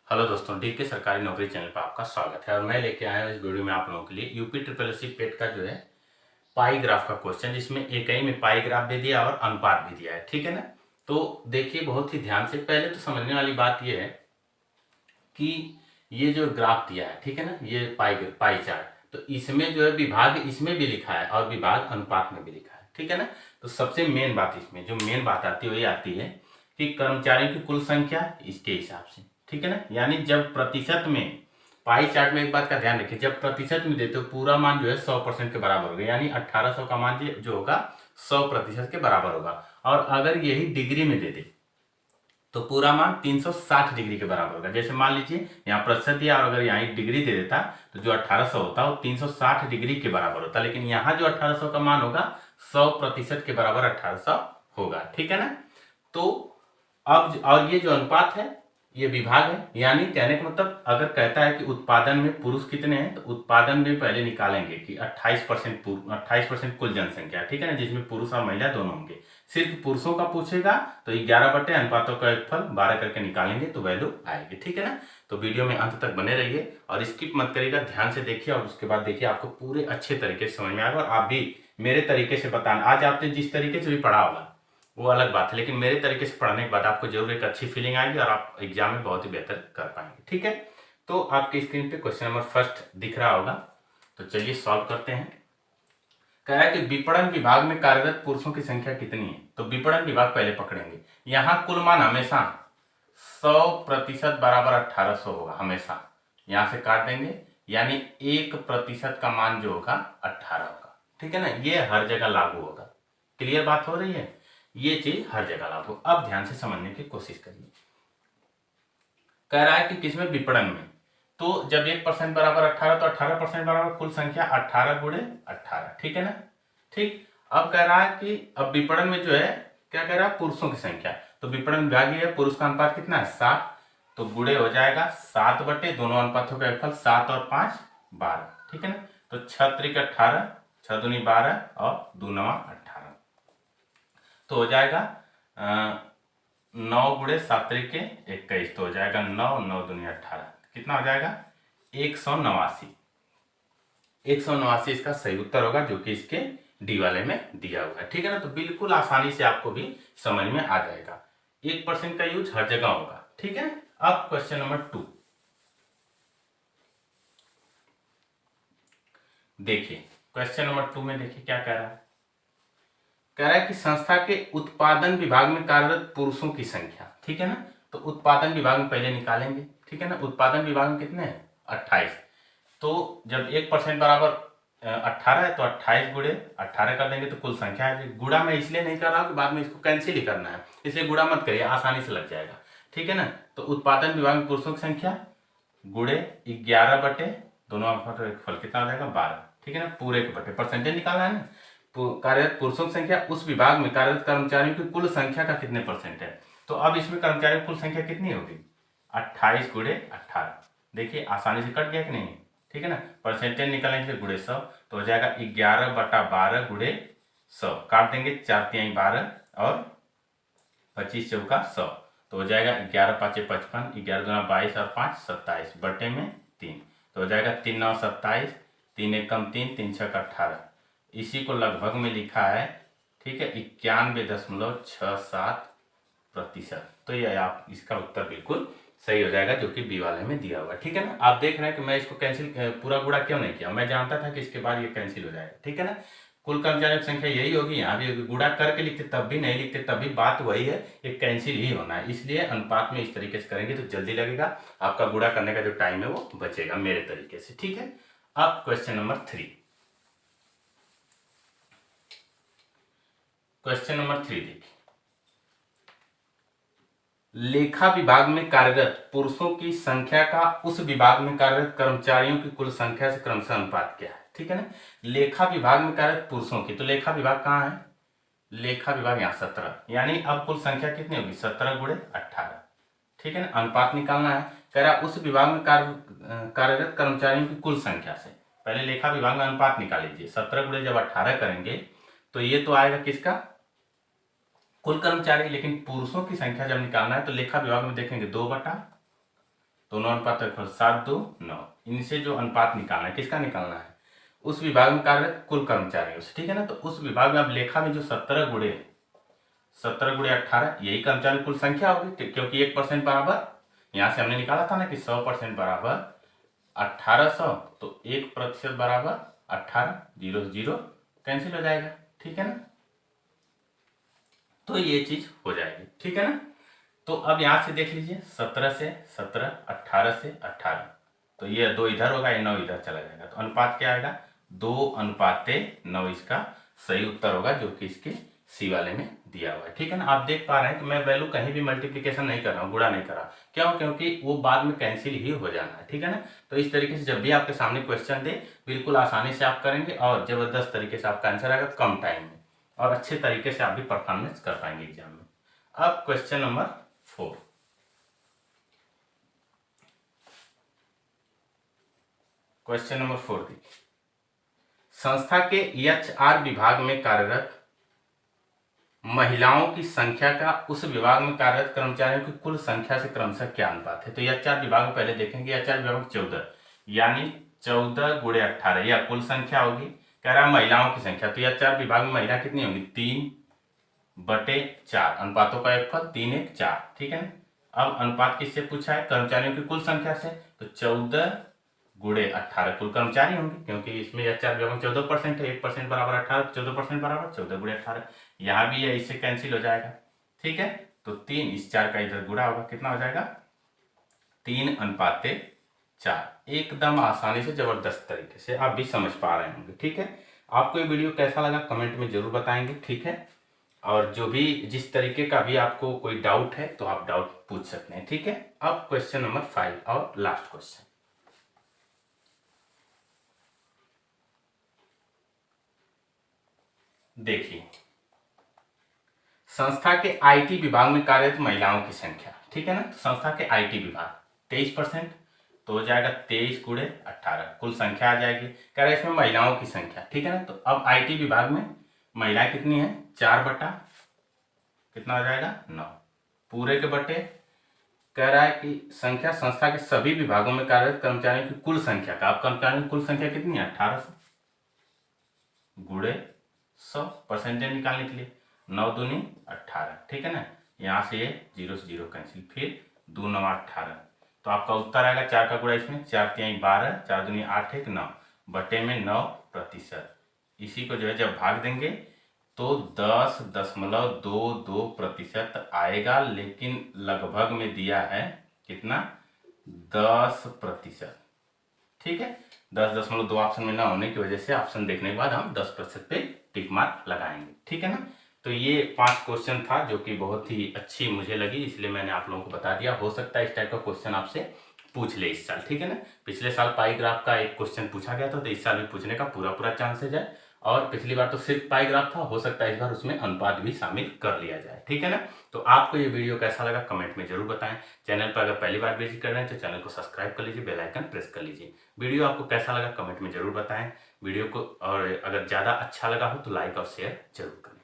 Hello दोस्तों, D के सरकारी नौकरी चैनल पर आपका स्वागत है। और मैं लेके आया हूँ इस वीडियो में आप लोगों के लिए यूपी ट्रिपल एस सी पेट का जो है पाई ग्राफ का क्वेश्चन, जिसमें एक ही में पाई ग्राफ भी दिया और अनुपात भी दिया है। ठीक है ना। तो देखिए बहुत ही ध्यान से, पहले तो समझने वाली बात यह है कि ये जो ग्राफ दिया है, ठीक है ना, ये पाई पाई चार्ट, तो इसमें जो है विभाग इसमें भी लिखा है और विभाग अनुपात में भी लिखा है। ठीक है ना। तो सबसे मेन बात, इसमें जो मेन बात आती है वही आती है कि कर्मचारियों की कुल संख्या इसके हिसाब से। ठीक है ना। यानी जब प्रतिशत में, पाई चार्ट में एक बात का ध्यान रखिए, जब प्रतिशत में देते हो पूरा मान जो है 100% के बराबर होगा, यानी 1800 का मान जो होगा 100% के बराबर होगा। और अगर यही डिग्री में दे दे तो पूरा मान 360 डिग्री के बराबर होगा। जैसे मान लीजिए यहाँ प्रतिशत दिया और अगर यहाँ डिग्री दे देता तो जो 1800 होता वो 360 डिग्री के बराबर होता, लेकिन यहाँ जो 1800 का मान होगा 100% के बराबर 1800 होगा। ठीक है ना। तो अब और ये जो अनुपात है ये विभाग है, यानी कहने का मतलब अगर कहता है कि उत्पादन में पुरुष कितने हैं तो उत्पादन में पहले निकालेंगे कि 28% कुल जनसंख्या। ठीक है ना, जिसमें पुरुष और महिला दोनों होंगे। सिर्फ पुरुषों का पूछेगा तो 11 बटे अनुपातों का योगफल 12 करके निकालेंगे तो वैल्यू आएगी। ठीक है ना। तो वीडियो में अंत तक बने रहिए और स्किप मत करिएगा, ध्यान से देखिए और उसके बाद देखिए आपको पूरे अच्छे तरीके से समझ में आएगा। और आप भी मेरे तरीके से बताना, आज आपने जिस तरीके से भी पढ़ा होगा वो अलग बात है, लेकिन मेरे तरीके से पढ़ने के बाद आपको जरूर एक अच्छी फीलिंग आएगी और आप एग्जाम में बहुत ही बेहतर कर पाएंगे। ठीक है। तो आपकी स्क्रीन पे क्वेश्चन नंबर फर्स्ट दिख रहा होगा, तो चलिए सॉल्व करते हैं। कह रहा है कि विपणन विभाग में कार्यरत पुरुषों की संख्या कितनी है। तो विपणन विभाग पहले पकड़ेंगे। यहाँ कुल मान हमेशा 100% बराबर 1800 होगा, हमेशा यहां से काट देंगे, यानी 1% का मान जो होगा 18 होगा। ठीक है ना, ये हर जगह लागू होगा। क्लियर बात हो रही है, ये चीज हर जगह लागू। अब ध्यान से समझने की कोशिश करिए। कह रहा है कि किसमें, विपणन में। तो जब 1% बराबर 18 तो 18% बराबर कुल संख्या 18 गुणे 18। ठीक है ना। ठीक। अब कह रहा है कि अब विपणन में जो है क्या कह रहा है, पुरुषों की संख्या। तो विपणन विभाग ये है, पुरुष का अनुपात कितना है 7, तो गुणे हो जाएगा 7 बटे दोनों अनुपातों का योगफल 7 और 5 12। ठीक है ना। तो 6 त्रिक 18, 6 दूनी 12 और 2 नवा 18, तो हो जाएगा 9 गुणे 7 त्रिके 21, तो हो जाएगा 9, 9 दूनी 18, कितना हो जाएगा 189। 189 इसका सही उत्तर होगा, जो कि इसके डी वाले में दिया हुआ है। ठीक है ना। तो बिल्कुल आसानी से आपको भी समझ में आ जाएगा। 1% का यूज हर जगह होगा। ठीक है। अब क्वेश्चन नंबर 2 देखिए। क्वेश्चन नंबर 2 में देखिए क्या कह रहा है। कह रहा है कि संस्था के उत्पादन विभाग में कार्यरत पुरुषों की संख्या। ठीक है ना। तो उत्पादन विभाग में पहले निकालेंगे। ठीक है ना। उत्पादन विभाग में कितने हैं 28। तो जब 1% बराबर 18 है तो 28 गुणे 18 कर देंगे तो कुल संख्या है। गुणा मैं इसलिए नहीं कर रहा हूँ कि बाद में इसको कैंसिल ही करना है, इसलिए गुणा मत करिए, आसानी से लग जाएगा। ठीक है ना। तो उत्पादन विभाग में पुरुषों की संख्या गुणे 11 बटे दोनों फल कितना हो जाएगा 12। ठीक है ना। पूरे के बटे परसेंटेज निकालना है ना। कार्यरत पुरुषों की संख्या उस विभाग में कार्यरत कर्मचारियों की कुल संख्या का कितने परसेंट है। तो अब इसमें कर्मचारियों की कुल संख्या कितनी होगी 28 गुणे 18। देखिए आसानी से कट गया कि नहीं। ठीक है ना। परसेंटेज निकालने के लिए गुणे 100, तो हो जाएगा 11 बटा 12 गुणे 100, काट देंगे 4 तिहाई 12 और 25 चौका 100, तो हो जाएगा 11 पाँचे 55, 11 दूना 22 और 5 27 बटे में 3, तो हो जाएगा 3 9 27, 3 1 कम 3, 3 6 18। इसी को लगभग में लिखा है। ठीक है, 91.67%। तो ये आप इसका उत्तर बिल्कुल सही हो जाएगा, जो कि बी वाले में दिया हुआ है। ठीक है ना। आप देख रहे हैं कि मैं इसको कैंसिल पूरा गुणा क्यों नहीं किया, मैं जानता था कि इसके बाद ये कैंसिल हो जाएगा। ठीक है ना। कुल कर्मचारियों की संख्या यही होगी, यहाँ भी होगी, गुणा करके लिखते तब भी, नहीं लिखते तब भी, बात वही है, ये कैंसिल ही होना है। इसलिए अनुपात में इस तरीके से करेंगे तो जल्दी लगेगा, आपका गुणा करने का जो टाइम है वो बचेगा मेरे तरीके से। ठीक है। अब क्वेश्चन नंबर 3। क्वेश्चन नंबर 3 देखिए। लेखा विभाग में कार्यरत पुरुषों की संख्या का उस विभाग में कार्यरत कर्मचारियों की कुल संख्या से क्रमशः अनुपात क्या है। ठीक है ना। लेखा विभाग में कार्यरत पुरुषों की, तो लेखा विभाग कहाँ है, लेखा विभाग यहाँ 17, यानी अब कुल संख्या कितनी होगी 17 गुणे 18। ठीक है ना। अनुपात निकालना है। कह रहा उस विभाग में कार्यरत कर्मचारियों की कुल संख्या से, पहले लेखा विभाग में अनुपात निकाल लीजिए। 17 गुणे जब 18 करेंगे तो ये तो आएगा किसका, कुल कर्मचारी, लेकिन पुरुषों की संख्या जब निकालना है तो लेखा विभाग में देखेंगे 2 बटा तो 9 अनुपात 7 2 9। इनसे जो अनुपात निकालना है, किसका निकालना है, उस विभाग में कार्यरत कुल कर्मचारियों से, ठीक है ना। तो उस विभाग में अब लेखा में जो 17 गुणे 18 यही कर्मचारी कुल संख्या होगी, क्योंकि 1% बराबर, यहां से हमने निकाला था ना कि 100% बराबर 1800, तो 1% बराबर 18, 0 0 कैंसिल हो जाएगा, ठीक है ना। तो ये चीज हो जाएगी, ठीक है ना। तो अब यहां से देख लीजिए 17 से 17, 18 से 18, तो ये 2 इधर होगा, ये 9 इधर चला जाएगा, तो अनुपात क्या आएगा, 2:9 इसका सही उत्तर होगा, जो कि इसके सी वाले में दिया हुआ है, ठीक है ना। आप देख पा रहे हैं कि मैं वैल्यू कहीं भी मल्टीप्लिकेशन नहीं कर रहा हूँ, गुणा नहीं कर रहा, क्यों, क्योंकि वो बाद में कैंसिल ही हो जाना है, ठीक है ना। तो इस तरीके से जब भी आपके सामने क्वेश्चन दे, बिल्कुल आसानी से आप करेंगे और जबरदस्त तरीके से आपका आंसर आएगा कम टाइम में, और अच्छे तरीके से आप भी परफॉर्मेंस कर पाएंगे एग्जाम में। अब क्वेश्चन नंबर 4, क्वेश्चन नंबर 4 देखिए, संस्था के एचआर विभाग में कार्यरत महिलाओं की संख्या का उस विभाग में कार्यरत कर्मचारियों की कुल संख्या से क्रमशः क्या अनुपात है। तो एचआर विभाग में पहले देखेंगे, एचआर विभाग में 14, यानी 14 गुणे 18 यह कुल संख्या होगी। कह रहा है महिलाओं की संख्या, तो एचआर विभाग में महिला कितनी होगी, 3/4, अनुपातों का एक फल 3 1 4, ठीक है ना। अब अनुपात किससे पूछा है, कर्मचारियों की कुल संख्या से, तो 14 गुणे 18 कुल कर्मचारी होंगे, क्योंकि इसमें एचआर विभाग में 14% है, 1% बराबर 18, 14% बराबर 14 गुणे 18, यहाँ भी है, इससे कैंसिल हो जाएगा, ठीक है। तो 3 इस 4 का इधर गुणा होगा, कितना हो जाएगा, 3:4, एकदम आसानी से जबरदस्त तरीके से आप भी समझ पा रहे होंगे, ठीक है। आपको ये वीडियो कैसा लगा कमेंट में जरूर बताएंगे, ठीक है। और जो भी जिस तरीके का भी आपको कोई डाउट है तो आप डाउट पूछ सकते हैं, ठीक है। अब क्वेश्चन नंबर 5 और लास्ट क्वेश्चन देखिए, संस्था के आईटी विभाग में कार्यरत महिलाओं की संख्या, ठीक है ना। तो संस्था के आईटी विभाग 23%, तो हो जाएगा 23 गुणे 18 कुल संख्या आ जाएगी। कह रहे इसमें महिलाओं की संख्या, ठीक है ना। तो अब आईटी विभाग में महिलाएं कितनी है, 4 बटा कितना हो जाएगा 9, पूरे के बटे, कह रहा है कि संख्या संस्था के सभी विभागों में कार्यरत कर्मचारियों की कुल संख्या का, अब कर्मचारियों की कुल संख्या कितनी है, 1800 गुणे 100, परसेंटेज निकालने के लिए 9 दूनी 18, ठीक है ना। यहाँ से ये 0 से 0 कैंसिल, फिर 2 9 18, तो आपका उत्तर आएगा 4 का गुणा इसमें, 4 3 12, 4 दूनी 8 1 9, बटे में 9%। इसी को जो है जब भाग देंगे तो 10.22% आएगा, लेकिन लगभग में दिया है कितना, 10%, ठीक है। 10.2 ऑप्शन में ना होने की वजह से ऑप्शन देखने के बाद हम 10% पे टिक मार्क लगाएंगे, ठीक है ना। तो ये 5 क्वेश्चन था जो कि बहुत ही अच्छी मुझे लगी, इसलिए मैंने आप लोगों को बता दिया। हो सकता है इस टाइप का क्वेश्चन आपसे पूछ ले इस साल, ठीक है ना। पिछले साल पाई ग्राफ का एक क्वेश्चन पूछा गया था, तो इस साल भी पूछने का पूरा चांसेज है, और पिछली बार तो सिर्फ पाई ग्राफ था, हो सकता है इस बार उसमें अनुपात भी शामिल कर लिया जाए, ठीक है ना। तो आपको ये वीडियो कैसा लगा कमेंट में जरूर बताएं। चैनल पर अगर पहली बार विजिट कर रहे हैं तो चैनल को सब्सक्राइब कर लीजिए, बेल आइकन प्रेस कर लीजिए। वीडियो आपको कैसा लगा कमेंट में जरूर बताएं वीडियो को, और अगर ज़्यादा अच्छा लगा हो तो लाइक और शेयर जरूर करें।